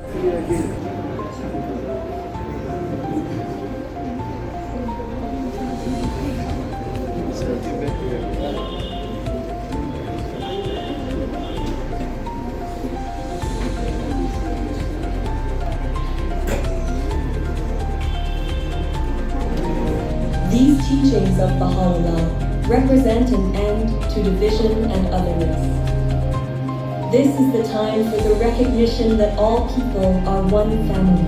These teachings of Baha'u'llah represent an end to division and otherness. This is the time for the recognition that all people are one family.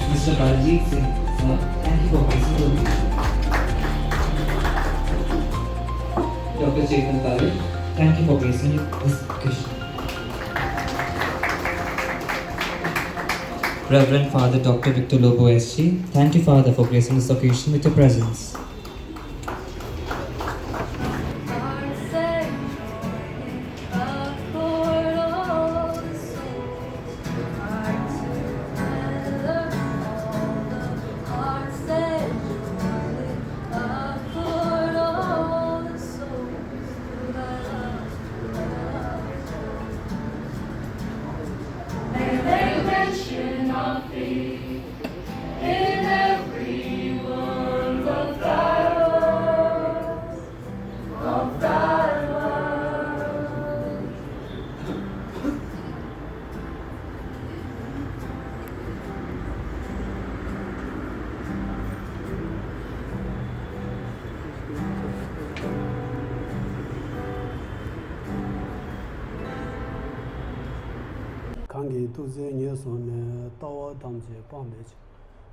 Mr. Baljeet Singh, sir, thank you for placing the occasion. Dr. Chetan Dalai, thank you for placing this occasion. Reverend Father Dr. Victor Lobo SG, thank you, Father, for gracing this occasion with your presence. Kangi tuze nye son tawa tamje pamej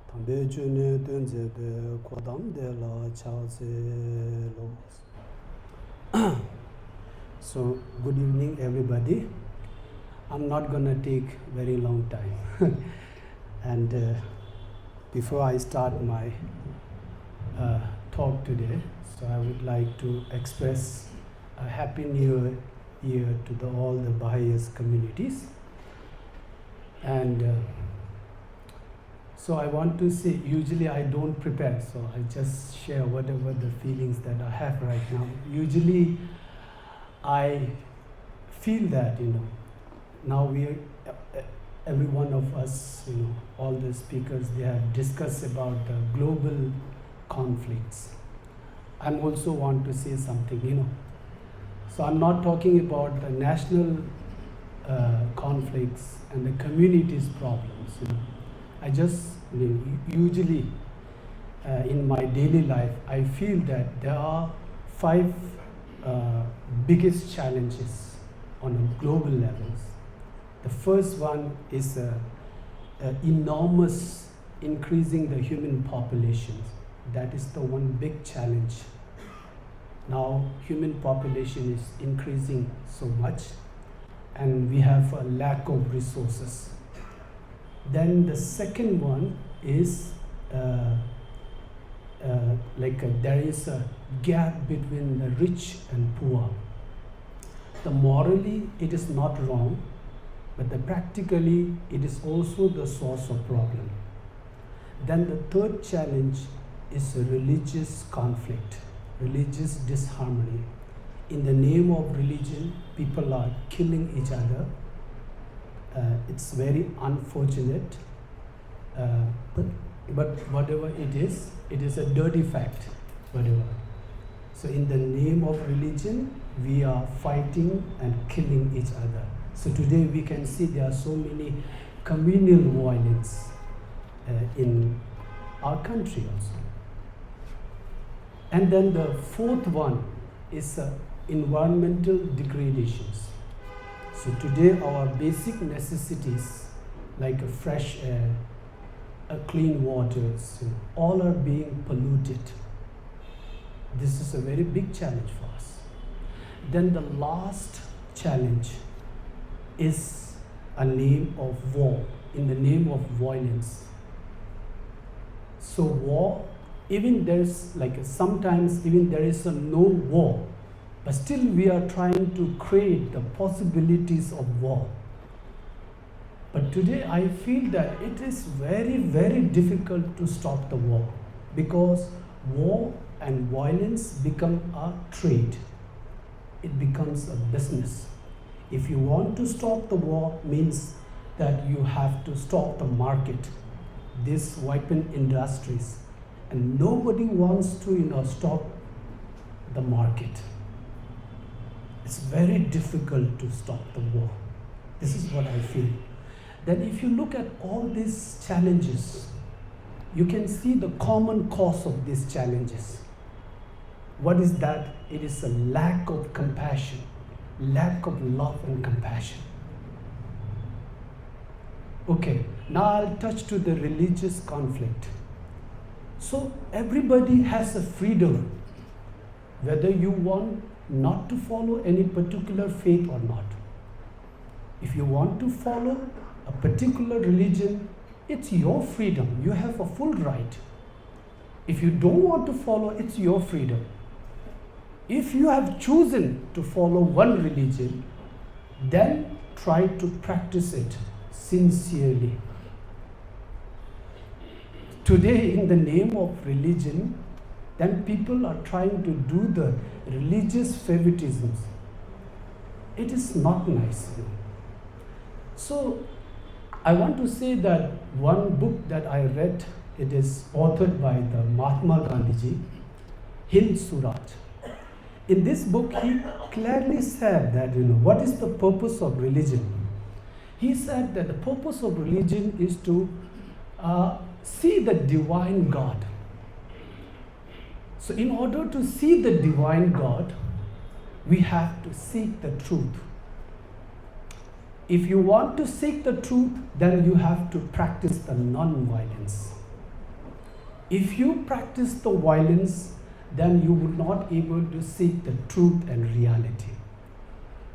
tambe june dunze de kodam de la chaze lo. So good evening everybody. I'm not gonna take very long time and before I start my talk today, so I would like to express a happy new year to all the Baha'is communities. And so I want to say, usually I don't prepare, so I just share whatever the feelings that I have right now. Usually I feel that, now every one of us, all the speakers, they have discussed about the global conflicts. I also want to say something, So I'm not talking about the national conflicts and the community's problems. I just usually in my daily life I feel that there are 5 biggest challenges on a global levels. The first one is enormous increasing the human populations. That is the one big challenge. Now human population is increasing so much, and we have a lack of resources. Then the second one is there is a gap between the rich and poor. The morally it is not wrong, but practically it is also the source of problem. Then the third challenge is a religious conflict, religious disharmony. In the name of religion, people are killing each other. It's very unfortunate, but whatever it is a dirty fact, whatever. So in the name of religion, we are fighting and killing each other. So today we can see there are so many communal violence in our country also. And then the fourth one is environmental degradations. So today our basic necessities like a fresh air, a clean waters, all are being polluted. This is a very big challenge for us. Then the last challenge is a name of war, in the name of violence. So war, even there's sometimes even there is no war, but still we are trying to create the possibilities of war. But today I feel that it is very, very difficult to stop the war, because war and violence become a trade. It becomes a business. If you want to stop the war, means that you have to stop the market, these weapon industries. And nobody wants to, stop the market. It's very difficult to stop the war. This is what I feel. Then if you look at all these challenges, you can see the common cause of these challenges. What is that? It is a lack of compassion, lack of love and compassion. Okay, now I'll touch to the religious conflict. So everybody has a freedom, whether you want not to follow any particular faith or not. If you want to follow a particular religion, it's your freedom. You have a full right. If you don't want to follow, it's your freedom. If you have chosen to follow one religion, then try to practice it sincerely. Today, in the name of religion, then people are trying to do the religious favoritisms. It is not nice. So, I want to say that one book that I read, it is authored by the Mahatma Gandhi, Hind Swaraj. In this book, he clearly said that, what is the purpose of religion? He said that the purpose of religion is to see the divine God. So in order to see the divine God, we have to seek the truth. If you want to seek the truth, then you have to practice the non-violence. If you practice the violence, then you will not be able to seek the truth and reality.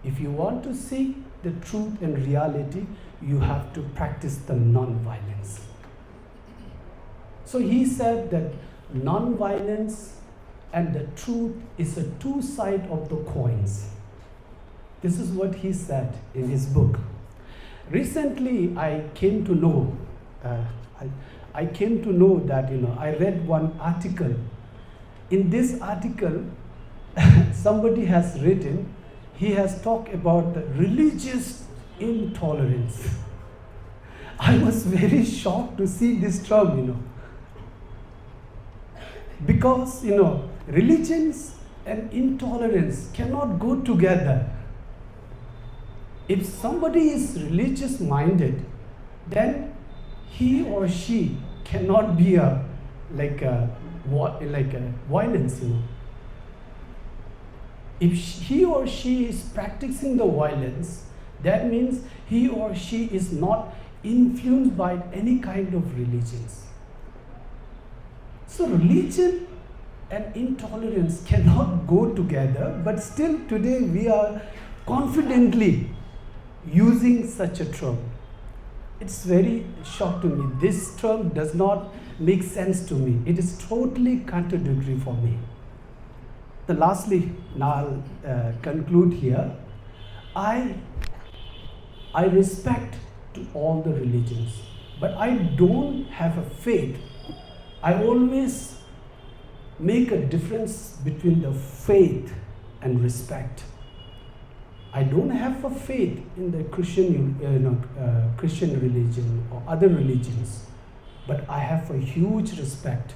If you want to seek the truth and reality, you have to practice the non-violence. So he said that non-violence and the truth is a two sides of the coins. This is what he said in his book. Recently, I came to know that, I read one article. In this article, somebody has written, he has talked about the religious intolerance. I was very shocked to see this term, because, religions and intolerance cannot go together. If somebody is religious minded, then he or she cannot be like a violence. If he or she is practicing the violence, that means he or she is not influenced by any kind of religions. So religion and intolerance cannot go together, but still today we are confidently using such a term. It's very shocked to me. This term does not make sense to me. It is totally contradictory for me. Lastly, now I'll conclude here. I respect to all the religions, but I don't have a faith. I always make a difference between the faith and respect. I don't have a faith in the Christian religion or other religions, but I have a huge respect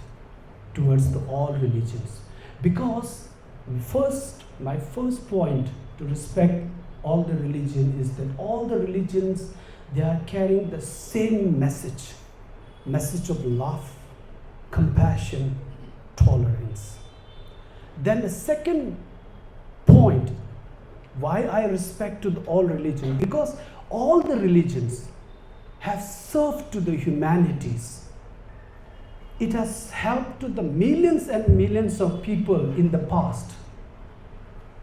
towards all religions, because my first point to respect all the religion is that all the religions, they are carrying the same message of love, compassion, tolerance. Then the second point, why I respect to all religion, because all the religions have served to the humanities. It has helped to the millions and millions of people in the past.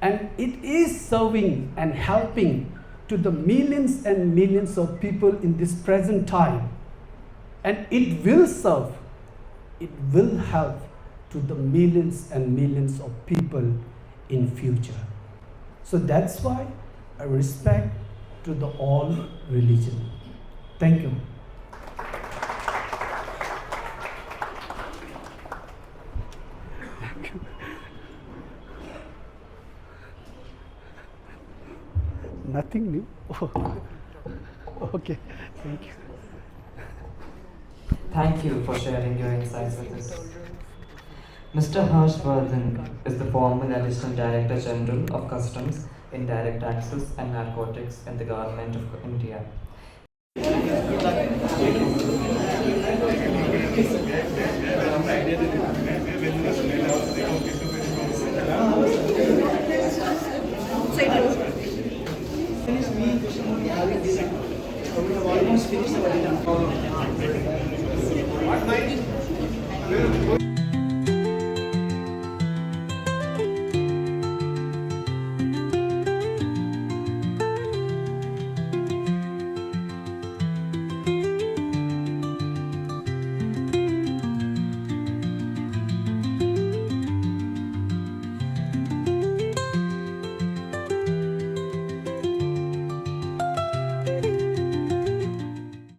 And it is serving and helping to the millions and millions of people in this present time. And it will serve, it will help to the millions and millions of people in future. So that's why I respect to the all religion. Thank you. Nothing. Nothing new. Okay, thank you. Thank you for sharing your insights with us. Mr. Harshvardhan is the former Assistant Director General of Customs, Indirect Taxes and Narcotics in the Government of India. Almost finished our dinner.